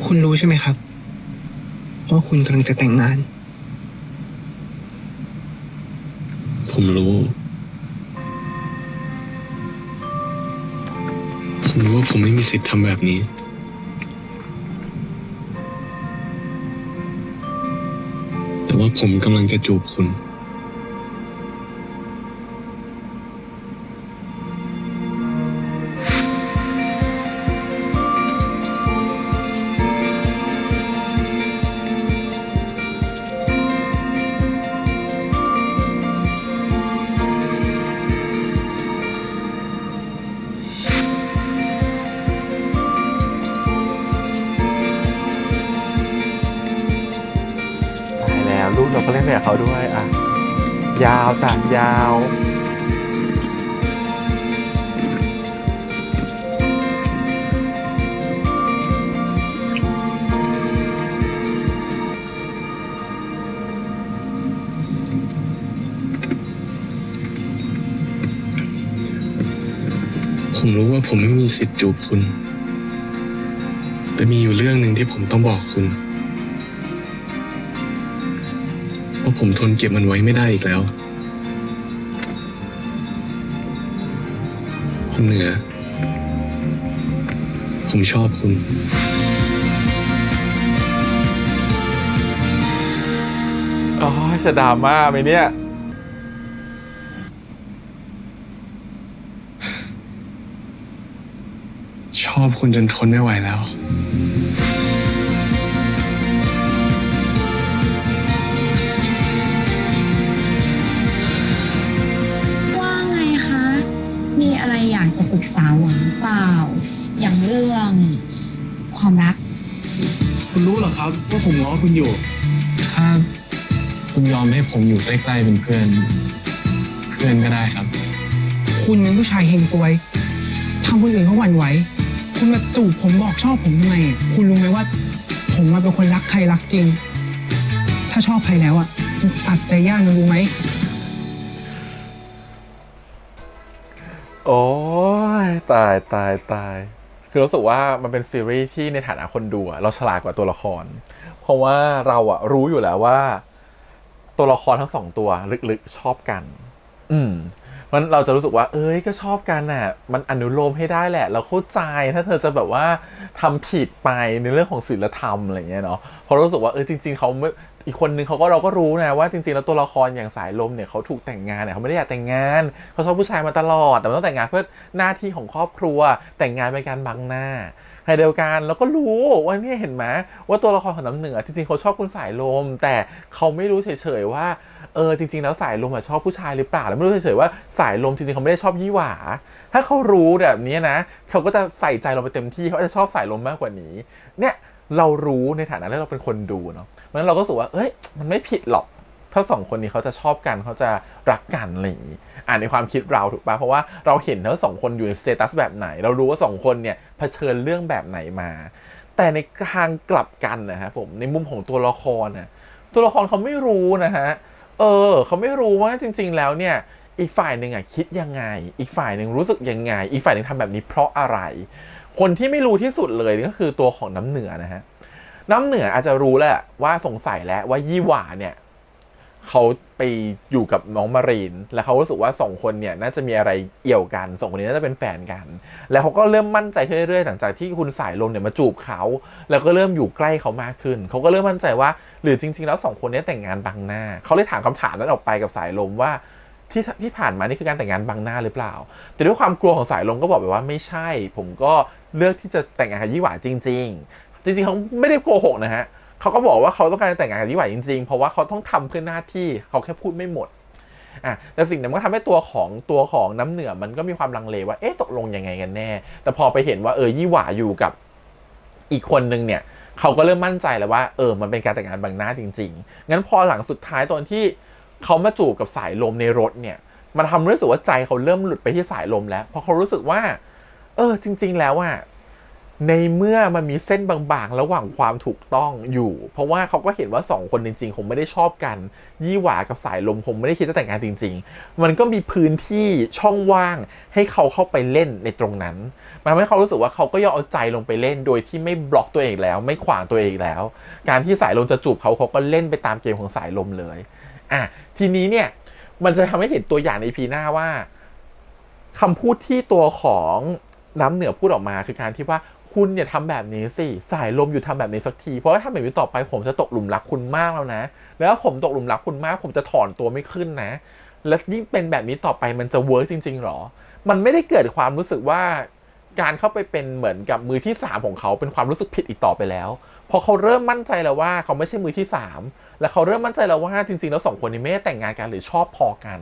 คุณรู้ใช่ไหมครับว่าคุณกำลังจะแต่งงาน ผมรู้ ผมรู้ว่าผมไม่มีสิทธิ์ทำแบบนี้ แต่ว่าผมกำลังจะจูบคุณ ตายแล้วลูกเราก็เล่นแบบเขาด้วยอ่ะ ยาวจ้ะยาว ผมรู้ว่าผมไม่มีสิทธิ์จูบคุณ แต่มีอยู่เรื่องหนึ่งที่ผมต้องบอกคุณ เพราะผมทนเก็บมันไว้ไม่ได้อีกแล้ว คุณเหนือ ผมชอบคุณ อ๋อจะดราม่าไหมเนี่ย ชอบคุณจนทนไม่ไหวแล้ว ว่าไงคะ มีอะไรอยากจะปรึกษาหวังเปล่า อย่างเรื่องความรัก คุณรู้เหรอครับว่าผมง้อคุณอยู่ ถ้าคุณยอมให้ผมอยู่ใกล้ๆเป็นเพื่อน เพื่อนก็ได้ครับ คุณเป็นผู้ชายเฮงซวยทำคนอื่นเขาหวั่นไหว คุณมาจูบผมบอกชอบผมทำไมอะคุณรู้ไหมว่า ผมมาเป็นคนรักใครรักจริง ถ้าชอบใครแล้วอ่ะมันตัดใจยากนะรู้ไหม โอ้ยตายตายตายคือรู้สึกว่ามันเป็นซีรีส์ที่ในฐานะคนดูอะเราฉลาดกว่าตัวละคร เพราะว่าเราอะรู้อยู่แล้วว่า ตัวละครทั้งสองตัวลึกๆชอบกัน มันเราจะรู้สึกว่าเอ้ยก็ชอบกันน่ะมันอนุโลมให้ได้แหละ เราเข้าใจถ้าเธอจะแบบว่าทำผิดไปในเรื่องของศีลธรรมอะไรเงี้ยเนาะเพราะรู้สึกว่าจริงๆเขาไม่อีกคนนึงเราก็รู้นะว่าจริงๆแล้วตัวละครอย่างสายลมเนี่ยเขาถูกแต่งงานเนี่ยเขาไม่ได้อยากแต่งงานเขาชอบผู้ชายมาตลอดแต่มันต้องแต่งงานเพื่อหน้าที่ของครอบครัวแต่งงานเป็นการบังหน้าในเดียวกันแล้วก็รู้ว่าเนี่ยเห็นไหมว่าตัวละครของน้ำเหนือจริงๆเขาชอบคุณสายลมแต่เขาไม่รู้เฉยๆว่าจริงๆแล้วสายลมชอบผู้ชายหรือเปล่าแล้วไม่รู้เฉยๆว่าสายลมจริงๆเขาไม่ได้ชอบยี่หว่าถ้าเขารู้แบบนี้นะเขาก็จะใส่ใจเราไปเต็มที่เขาจะชอบสายลมมากกว่านี้เนี่ยเรารู้ในฐานะที่เราเป็นคนดูเนาะเพราะฉะนั้นเราก็รู้สึกว่ามันไม่ผิดหรอกถ้าสองคนนี้เขาจะชอบกันเขาจะรักกันอะไรอย่างนี้ในความคิดเราถูกปะเพราะว่าเราเห็นทั้งสองคนอยู่ในสเตตัสแบบไหนเรารู้ว่าสองคนเนี่ยเผชิญเรื่องแบบไหนมาแต่ในทางกลับกันนะครับผมในมุมของตัวละครนะตัวละครเขาไม่รู้นะฮะเขาไม่รู้ว่าจริงๆแล้วเนี่ยอีกฝ่ายหนึ่งคิดยังไงอีกฝ่ายหนึ่งรู้สึกยังไงอีกฝ่ายหนึ่งทำแบบนี้เพราะอะไรคนที่ไม่รู้ที่สุดเลยก็คือตัวของน้ำเหนือนะฮะน้ำเหนืออาจจะรู้แหละว่าสงสัยแล้วว่ายี่หว่าเนี่ยเขาไปอยู่กับน้องมารีนแล้วเขารู้สึกว่าสองคนเนี่ยน่าจะมีอะไรเอี่ยวกันสองคนนี้น่าจะเป็นแฟนกันแล้วเขาก็เริ่มมั่นใจขึ้นเรื่อยๆหลังจากที่คุณสายลมเนี่ยมาจูบเขาแล้วก็เริ่มอยู่ใกล้เขามากขึ้นเขาก็เริ่มมั่นใจว่าหรือจริงๆแล้วสองคนนี้แต่งงานบังหน้าเขาเลยถามคำถามนั้นออกไปกับสายลมว่าที่ผ่านมานี่คือการแต่งงานบังหน้าหรือเปล่าแต่ด้วยความกลัวของสายลมก็บอกไปว่าไม่ใช่ผมก็เลือกที่จะแต่งงานกับยี่หว่าจริงๆเขาไม่ได้โกหกนะฮะเขาก็บอกว่าเขาต้องการแต่งงานกับยี่หว่าจริงๆเพราะว่าเขาต้องทำเพื่อหน้าที่เขาแค่พูดไม่หมดแต่สิ่งนั้นก็ทำให้ตัวของน้ำเหนือมันก็มีความลังเลว่าตกลงยังไงกันแน่แต่พอไปเห็นว่ายี่หว่าอยู่กับอีกคนนึงเนี่ย เขาก็เริ่มมั่นใจแล้วว่ามันเป็นการแต่งงานบังหน้าจริงๆงั้นพอหลังสุดท้ายตอนที่เขามาจูบกับสายลมในรถเนี่ยมันทำให้รู้สึกว่าใจเขาเริ่มหลุดไปที่สายลมแล้วเพราะเขารู้สึกว่าจริงๆแล้วอ่ะในเมื่อมันมีเส้นบางๆระหว่างความถูกต้องอยู่เพราะว่าเขาก็เห็นว่า2คนจริงๆคงไม่ได้ชอบกันยี่หว่ากับสายลมคงไม่ได้คิดจะแต่งงานจริงๆมันก็มีพื้นที่ช่องว่างให้เขาเข้าไปเล่นในตรงนั้นมันทำให้เขารู้สึกว่าเขาก็ยอมเอาใจลงไปเล่นโดยที่ไม่บล็อกตัวเองแล้วไม่ขวางตัวเองแล้วการที่สายลมจะจูบเขาก็เล่นไปตามเกมของสายลมเลยทีนี้เนี่ยมันจะทำให้เห็นตัวอย่างใน EP หน้าว่าคำพูดที่ตัวของน้ำเหนือพูดออกมาคือการที่ว่าคุณอย่าทำแบบนี้สิสายลมอยู่ทำแบบนี้สักทีเพราะว่าถ้าแบบนี้ต่อไปผมจะตกหลุมรักคุณมากแล้วนะแล้วผมตกหลุมรักคุณมากผมจะถอนตัวไม่ขึ้นนะและยิ่งเป็นแบบนี้ต่อไปมันจะเวิร์กจริงๆหรอมันไม่ได้เกิดความรู้สึกว่าการเข้าไปเป็นเหมือนกับมือที่3ของเขาเป็นความรู้สึกผิดอีกต่อไปแล้วพอเขาเริ่มมั่นใจแล้วว่าเขาไม่ใช่มือที่3และเขาเริ่มมั่นใจแล้วว่าจริงๆแล้ว2คนนี้ไม่ได้แต่งงานกันหรือชอบพอกั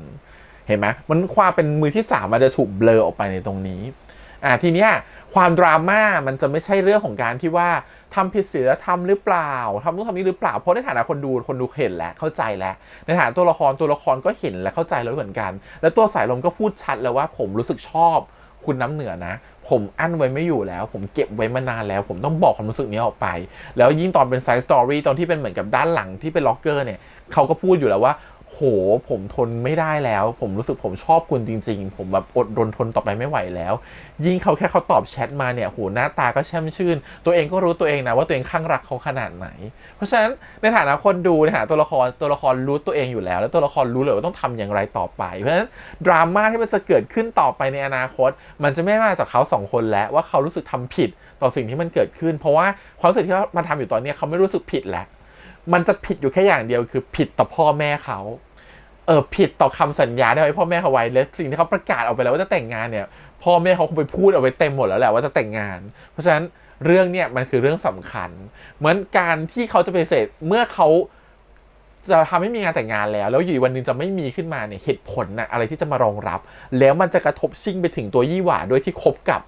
นเห็นไหมมันความเป็นมือที่3มันจะถูกเบลอออกไปในตรงนี้ทีเนี้ยความดราม่ามันจะไม่ใช่เรื่องของการที่ว่าทำผิดศีลธรรมหรือเปล่าทำนู่นทำนี้หรือเปล่าเพราะในฐานะคนดูเห็นแล้วเข้าใจแล้วในฐานะตัวละครก็เห็นและเข้าใจแล้วเหมือนกันแล้วตัวสายลมก็พูดชัดแล้วว่าผมรู้สึกชอบคุณน้ำเหนือนะผมอั้นไว้ไม่อยู่แล้วผมเก็บไว้มานานแล้วผมต้องบอกความรู้สึกนี้ออกไปแล้วยิ่งตอนเป็นไซส์สตอรี่ตอนที่เป็นเหมือนกับด้านหลังที่เป็นล็อกเกอร์เนี่ยเขาก็พูดอยู่แล้วว่าโหผมทนไม่ได้แล้วผมรู้สึกผมชอบคุณจริงๆผมแบบอดรนทนต่อไปไม่ไหวแล้วยิ่งเขาแค่เขาตอบแชทมาเนี่ยโหหน้าตาก็แช่มชื่นตัวเองก็รู้ตัวเองนะว่าตัวเองข้างรักเขาขนาดไหนเพราะฉะนั้นในฐานะคนดูในฐานะตัวละครรู้ตัวเองอยู่แล้วแล้วตัวละครรู้เลยว่าต้องทำอย่างไรต่อไปเพราะฉะนั้นดราม่าที่มันจะเกิดขึ้นต่อไปในอนาคตมันจะไม่มาจากเขา2คนแล้วว่าเขารู้สึกทำผิดต่อสิ่งที่มันเกิดขึ้นเพราะว่าความรู้สึกที่มันทำอยู่ตอนนี้เขาไม่รู้สึกผิดแล้วมันจะผิดอยู่แค่อย่างเดียวคือผิดต่อพ่อแม่เขาผิดต่อคำสัญญาที่ไว้พ่อแม่เขาไว้และสิ่งที่เขาประกาศออกไปแล้วว่าจะแต่งงานเนี่ยพ่อแม่เขาคงไปพูดเอาไว้เต็มหมดแล้วแหละว่าจะแต่งงานเพราะฉะนั้นเรื่องเนี่ยมันคือเรื่องสำคัญเหมือนการที่เขาจะไปเสร็จเมื่อเขาจะทำให้มีงานแต่งงานแล้วอยู่วันนึงจะไม่มีขึ้นมาเนี่ยเหตุผลนะอะไรที่จะมารองรับแล้วมันจะกระทบชิ่งไปถึงตัวยี่หว่าด้วยที่คบกั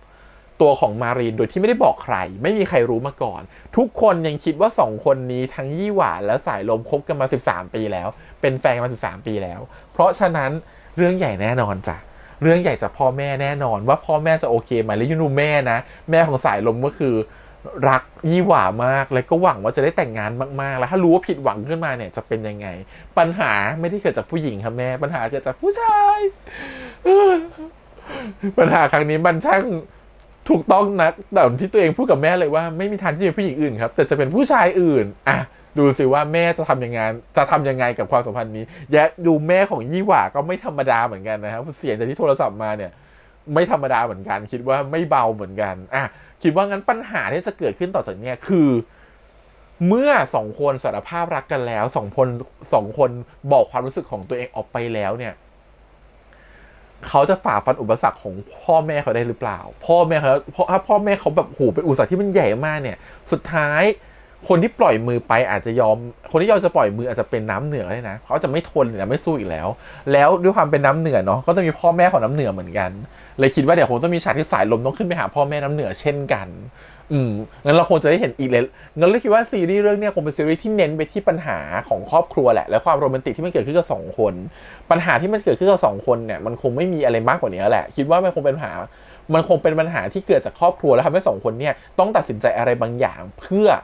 บตัวของมารีนโดยที่ไม่ได้บอกใครไม่มีใครรู้มาก่อนทุกคนยังคิดว่า2คนนี้ทั้งยี่หว่าและสายลมคบกันมา13ปีแล้วเป็นแฟนกันมา13ปีแล้วเพราะฉะนั้นเรื่องใหญ่แน่นอนจ้ะเรื่องใหญ่จากพ่อแม่แน่นอนว่าพ่อแม่จะโอเคไหมแล้วยูนูแม่นะแม่ของสายลมก็คือรักยี่หว่ามากและก็หวังว่าจะได้แต่งงานมากๆแล้วถ้ารู้ว่าผิดหวังขึ้นมาเนี่ยจะเป็นยังไงปัญหาไม่ได้เกิดจากผู้หญิงครับแม่ปัญหาเกิดจากผู้ชายปัญหาครั้งนี้มันช่างถูกต้องนักแต่ที่ตัวเองพูดกับแม่เลยว่าไม่มีทางที่จะเป็นผู้หญิงอื่นครับแต่จะเป็นผู้ชายอื่นดูสิว่าแม่จะทำยังไงกับความสัมพันธ์นี้และดูแม่ของยี่หว่าก็ไม่ธรรมดาเหมือนกันนะครับเสียงจากที่โทรศัพท์มาเนี่ยไม่ธรรมดาเหมือนกันคิดว่าไม่เบาเหมือนกันคิดว่างั้นปัญหาที่จะเกิดขึ้นต่อจากนี้คือเมื่อ2คนสารภาพรักกันแล้ว2คนบอกความรู้สึกของตัวเองออกไปแล้วเนี่ยเขาจะฝ่าฟันอุปสรรคของพ่อแม่เขาได้หรือเปล่าพ่อแม่เขาถ้าพ่อแม่เขาแบบโหเป็นอุปสรรคที่มันใหญ่มากเนี่ยสุดท้ายคนที่ปล่อยมือไปอาจจะคนที่ยอมจะปล่อยมืออาจจะเป็นน้ำเหนือเลยนะเขาจะไม่ทนหรือไม่สู้อีกแล้วด้วยความเป็นน้ำเหนือเนาะก็ต้องมีพ่อแม่ของน้ำเหนือเหมือนกันเลยคิดว่าเดี๋ยวคงต้องมีฉากที่สายลมต้องขึ้นไปหาพ่อแม่น้ำเหนือเช่นกันงั้นเราคงจะได้เห็นอีกเลยงั้นเลยคิดว่าซีรีส์เรื่องนี้คงเป็นซีรีส์ที่เน้นไปที่ปัญหาของครอบครัวแหละและความโรแมนติกที่มันเกิดขึ้นกับ2คนปัญหาที่มันเกิดขึ้นกับ2คนเนี่ยมันคงไม่มีอะไรมากกว่านี้แหละคิดว่ามันคงเป็นปัญหาที่เกิดจากครอบครัวแล้วทำให้2คนเนี่ยต้องตัดสินใจอะไรบางอย่างเพื่อ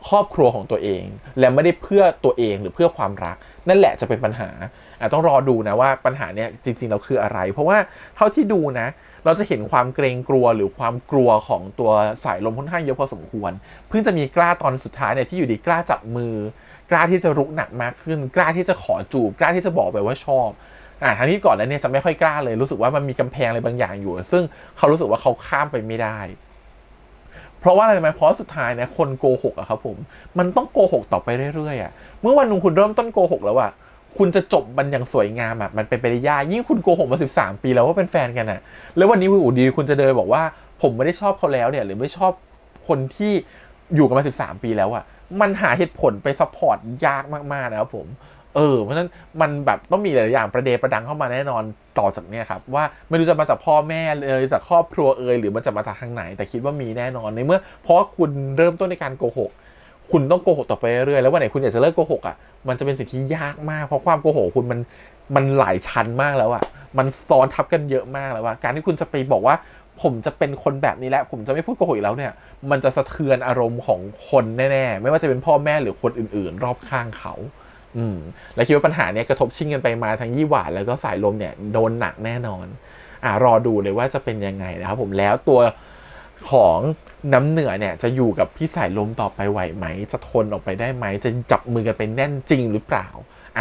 ครอบครัวของตัวเองและไม่ได้เพื่อตัวเองหรือเพื่อความรักนั่นแหละจะเป็นปัญหาต้องรอดูนะว่าปัญหาเนี่ยจริงๆเราคืออะไรเพราะว่าเท่าที่ดูนะเราจะเห็นความเกรงกลัวหรือความกลัวของตัวสายลมค่อนข้างเยอะพอสมควรเพิ่งจะมีกล้าตอนสุดท้ายเนี่ยที่อยู่ดีกล้าจับมือกล้าที่จะรุกหนักมากขึ้นกล้าที่จะขอจูบกล้าที่จะบอกไปว่าชอบทั้งที่ก่อนแล้วเนี่ยจะไม่ค่อยกล้าเลยรู้สึกว่ามันมีกำแพงอะไรบางอย่างอยู่ซึ่งเขารู้สึกว่าเขาข้ามไปไม่ได้เพราะว่าอะไรไหมเพราะสุดท้ายเนี่ยคนโกหกครับผมมันต้องโกหกต่อไปเรื่อยๆเมื่อวันนึงคุณเริ่มต้นโกหกแล้วคุณจะจบมันอย่างสวยงามมันเป็นไปได้ยากยิ่งคุณโกหกมา13ปีแล้วว่าเป็นแฟนกันแล้ววันนี้ดีคุณจะเดินบอกว่าผมไม่ได้ชอบเขาแล้วเนี่ยหรือไม่ชอบคนที่อยู่กันมา13ปีแล้วมันหาเหตุผลไปซัพพอร์ตยากมากๆนะครับผมเพราะฉะนั้นมันแบบต้องมีหลายอย่างประดังเข้ามาแน่นอนต่อจากเนี้ยครับว่าไม่รู้จะมาจากพ่อแม่จากครอบครัวหรือมันจะมาจากทางไหนแต่คิดว่ามีแน่นอนในเมื่อเพราะคุณเริ่มต้นในการโกหก คุณต้องโกหกต่อไปเรื่อยๆแล้ววันไหนคุณอยากจะเลิกโกหกอ่ะมันจะเป็นสิ่งที่ยากมากเพราะความโกหกคุณมันหลายชั้นมากแล้วอ่ะมันซ้อนทับกันเยอะมากแล้วว่าการที่คุณจะไปบอกว่าผมจะเป็นคนแบบนี้แล้วผมจะไม่พูดโกหกอีกแล้วเนี่ยมันจะสะเทือนอารมณ์ของคนแน่ๆไม่ว่าจะเป็นพ่อแม่หรือคนอื่นๆรอบข้างเขาและคิดว่าปัญหาเนี้ยกระทบชิ่งกันไปมาทั้งยี่หวานแล้วก็สายลมเนี่ยโดนหนักแน่นอนรอดูเลยว่าจะเป็นยังไงนะครับผมแล้วตัวของน้ำเหนือเนี่ยจะอยู่กับพี่สายลมต่อไปไหวไหมจะทนออกไปได้ไหมจะจับมือกันไปแน่นจริงหรือเปล่า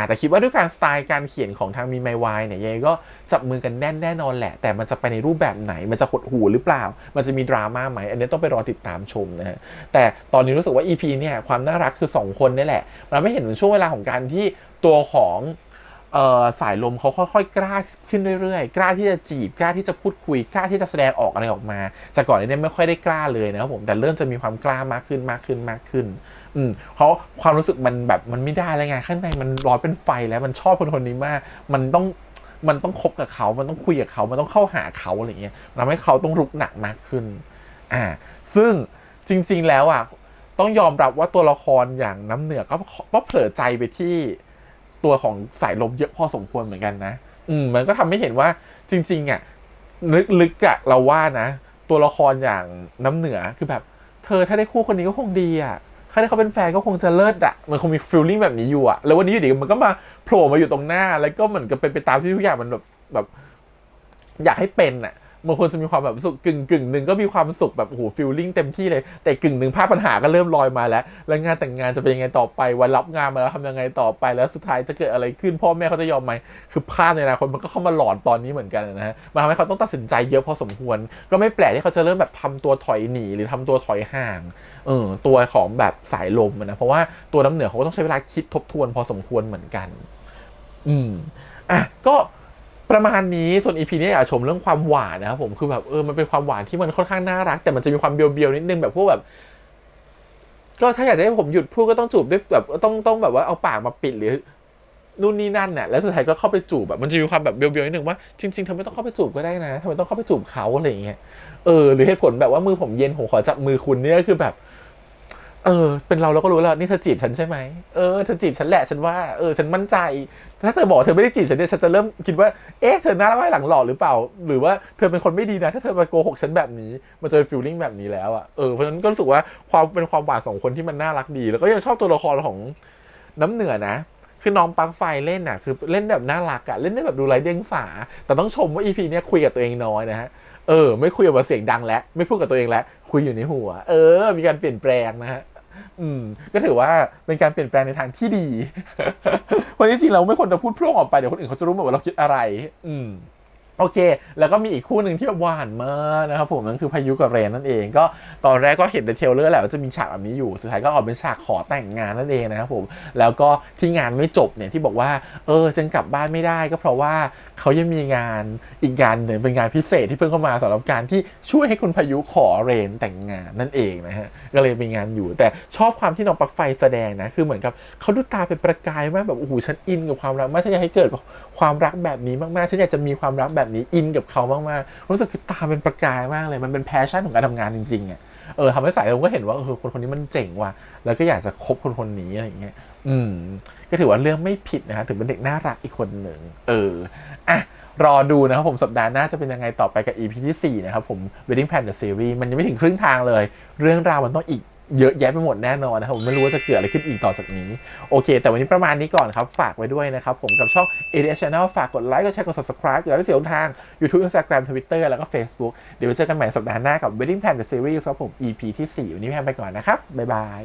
แต่คิดว่าด้วยการสไตล์การเขียนของทางมีไมวายเนี่ยยังไงก็จับมือกันแน่นแน่นอนแหละแต่มันจะไปในรูปแบบไหนมันจะหดหู่หรือเปล่ามันจะมีดราม่าไหมอันนี้ต้องไปรอติดตามชมนะฮะแต่ตอนนี้รู้สึกว่า EP เนี่ยความน่ารักคือ2คนนี่แหละเราไม่เห็นช่วงเวลาของการที่ตัวของสายลมเขาค่อยๆกล้าขึ้นเรื่อยๆกล้าที่จะจีบกล้าที่จะพูดคุยกล้าที่จะแสดงออกอะไรออกมาจากก่อนนี้ไม่ค่อยได้กล้าเลยนะครับผมแต่เริ่มจะมีความกล้ามากขึ้นเพราะความรู้สึกมันแบบมันไม่ได้แล้วไงข้างในมันร้อนเป็นไฟแล้วมันชอบคนนี้มากมันต้องคบกับเขามันต้องคุยกับเขามันต้องเข้าหาเขาอะไรเงี้ยทำให้เขาต้องรุกหนักมากขึ้นซึ่งจริงๆแล้วต้องยอมรับว่าตัวละครอย่างน้ำเหนือก็เผลอใจไปที่ตัวของสายลมเยอะพอสมควรเหมือนกันนะมันก็ทำให้เห็นว่าจริงๆลึกๆเราว่านะตัวละครอย่างน้ำเหนือคือแบบเธอถ้าได้คู่คนนี้ก็คงดีถ้าได้เขาเป็นแฟนก็คงจะเลิศมันคงมีฟีลลิ่งแบบนี้อยู่แล้ววันนี้อยู่ดีมันก็มาโผล่มาอยู่ตรงหน้าแล้วก็เหมือนกับเป็นไปตามที่ทุกอย่างมันแบบอยากให้เป็นมันควรจะมีความแบบสุขกึ่งหนึ่งก็มีความสุขแบบโอ้โหฟีลลิ่งเต็มที่เลยแต่กึ่งหนึ่งภาพปัญหาก็เริ่มลอยมาแล้วงานแต่งงานจะเป็นยังไงต่อไปวันรับงานมาแล้วทำยังไงต่อไปแล้วสุดท้ายจะเกิดอะไรขึ้นพ่อแม่เขาจะยอมไหมคือภาพในอนาคตมันก็เข้ามาหลอนตอนนี้เหมือนกันนะฮะมันทำให้เขาต้องตัดสินใจเยอะพอสมควรก็ไม่แปลกที่เขาจะเริ่มแบบทำตัวถอยหนีหรือทำตัวถอยห่างตัวของแบบสายลมนะเพราะว่าตัวน้ำเหนือเขาก็ต้องใช้เวลาคิดทบทวนพอสมควรเหมือนกันก็ประมาณนี้ส่วน EP นี้อยากชมเรื่องความหวานนะครับผมคือแบบมันเป็นความหวานที่มันค่อนข้างน่ารักแต่มันจะมีความเบียวๆนิดนึงแบบพวกแบบก็ถ้าอยากจะให้ผมหยุดพูดก็ต้องจูบด้วยแบบต้องแบบว่าเอาปากมาปิดหรือนู่นนี่นั่นน่ะแล้วสุดท้ายก็เข้าไปจูบแบบมันจะมีความแบบเบียวๆนิดนึงว่าจริงๆเธอไม่ต้องเข้าไปจูบก็ได้นะทำไมต้องเข้าไปจูบเขาอะไรอย่างเงี้ยหรือเหตุผลแบบว่ามือผมเย็นผมขอจับมือคุณเนี่ยคือแบบเป็นเราก็รู้แล้วนี่เธอจีบฉันใช่ไหมเธอจีบฉันแหละฉันว่าฉันมั่นใจถ้าเธอบอกเธอไม่ได้จีบฉันเนี่ยฉันจะเริ่มคิดว่าเธอหน้าร้ายหลังหล่อหรือเปล่าหรือว่าเธอเป็นคนไม่ดีนะถ้าเธอมาโกหกฉันแบบนี้มันจะเป็นฟีลลิ่งแบบนี้แล้วเพราะฉะนั้นก็รู้สึกว่าเป็นความหวาน2คนที่มันน่ารักดีแล้วก็ยังชอบตัวละครของน้ำเหนือนะคือน้องปลั๊กไฟเล่นคือเล่นแบบน่ารักเล่นได้แบบดูไร้เดียงสาแต่ต้องชมว่า EP เนี้ยคุยกับตัวเองน้อยนะฮะไม่คุยกับเสียงดังแล้วไม่พูดกับตัวเองแล้วคุยอยู่ในหัวมีการเปลี่ยนแปลงนะฮะก็ถือว่าเป็นการเปลี่ยนแปลงในทางที่ดี เพราะจริงๆเราไม่ควรจะพูดพร่งออกไปเดี๋ยวคนอื่นเขาจะรู้หมดว่าเราคิดอะไรโอเคแล้วก็มีอีกคู่หนึ่งที่แบบหวานมากนะครับผมนั่นคือพายุกับเรนนั่นเองก็ตอนแรกก็เห็นในเทรลเลอร์แหละว่าจะมีฉากแบบนี้อยู่สุดท้ายก็ออกเป็นฉากขอแต่งงานนั่นเองนะครับผมแล้วก็ที่งานไม่จบเนี่ยที่บอกว่าฉันกลับบ้านไม่ได้ก็เพราะว่าเขายังมีงานอีกงานหนึ่งเป็นงานพิเศษที่เพิ่งเข้ามาสำหรับการที่ช่วยให้คุณพายุขอเรนแต่งงานนั่นเองนะฮะก็เลยมีงานอยู่แต่ชอบความที่น้องปลั๊กไฟแสดงนะคือเหมือนกับเขาดูตาเป็นประกายมากแบบโอ้โหฉันอินกับความรักมากฉันอยากให้เกิดความรักแบบนี้มากๆฉันอยากจะมีความรักแบบนี้อินกับเขามากๆรู้สึกคือตาเป็นประกายมากเลยมันเป็นแพชชั่นของการทำงานจริงๆทำให้สายเราก็เห็นว่าคนนี้มันเจ๋งว่ะแล้วก็อยากจะคบคนนี้อะไรอย่างเงี้ยก็ถือว่าเรื่องไม่ผิดนะฮะถึงเป็นเด็กน่ารักอีกคนหนึ่งรอดูนะครับผมสัปดาห์หน้าจะเป็นยังไงต่อไปกับ EP ที่4นะครับผม Wedding Plan The Series มันยังไม่ถึงครึ่งทางเลยเรื่องราวมันต้องอีกเยอะแยะไปหมดแน่นอนนะครับผมไม่รู้ว่าจะเกิดอะไรขึ้นอีกต่อจากนี้โอเคแต่วันนี้ประมาณนี้ก่อนครับฝากไว้ด้วยนะครับผมกับช่อง ADS Channel ฝากกดไลค์กดแชร์กด Subscribe แล้วก็เสียงทาง YouTube Instagram Twitter แล้วก็ Facebook เดี๋ยวเจอกันใหม่สัปดาห์หน้ากับ Wedding Plan The Series ครับผม EP ที่4วันนี้พี่แฮมไปก่อนนะครับบ๊ายบาย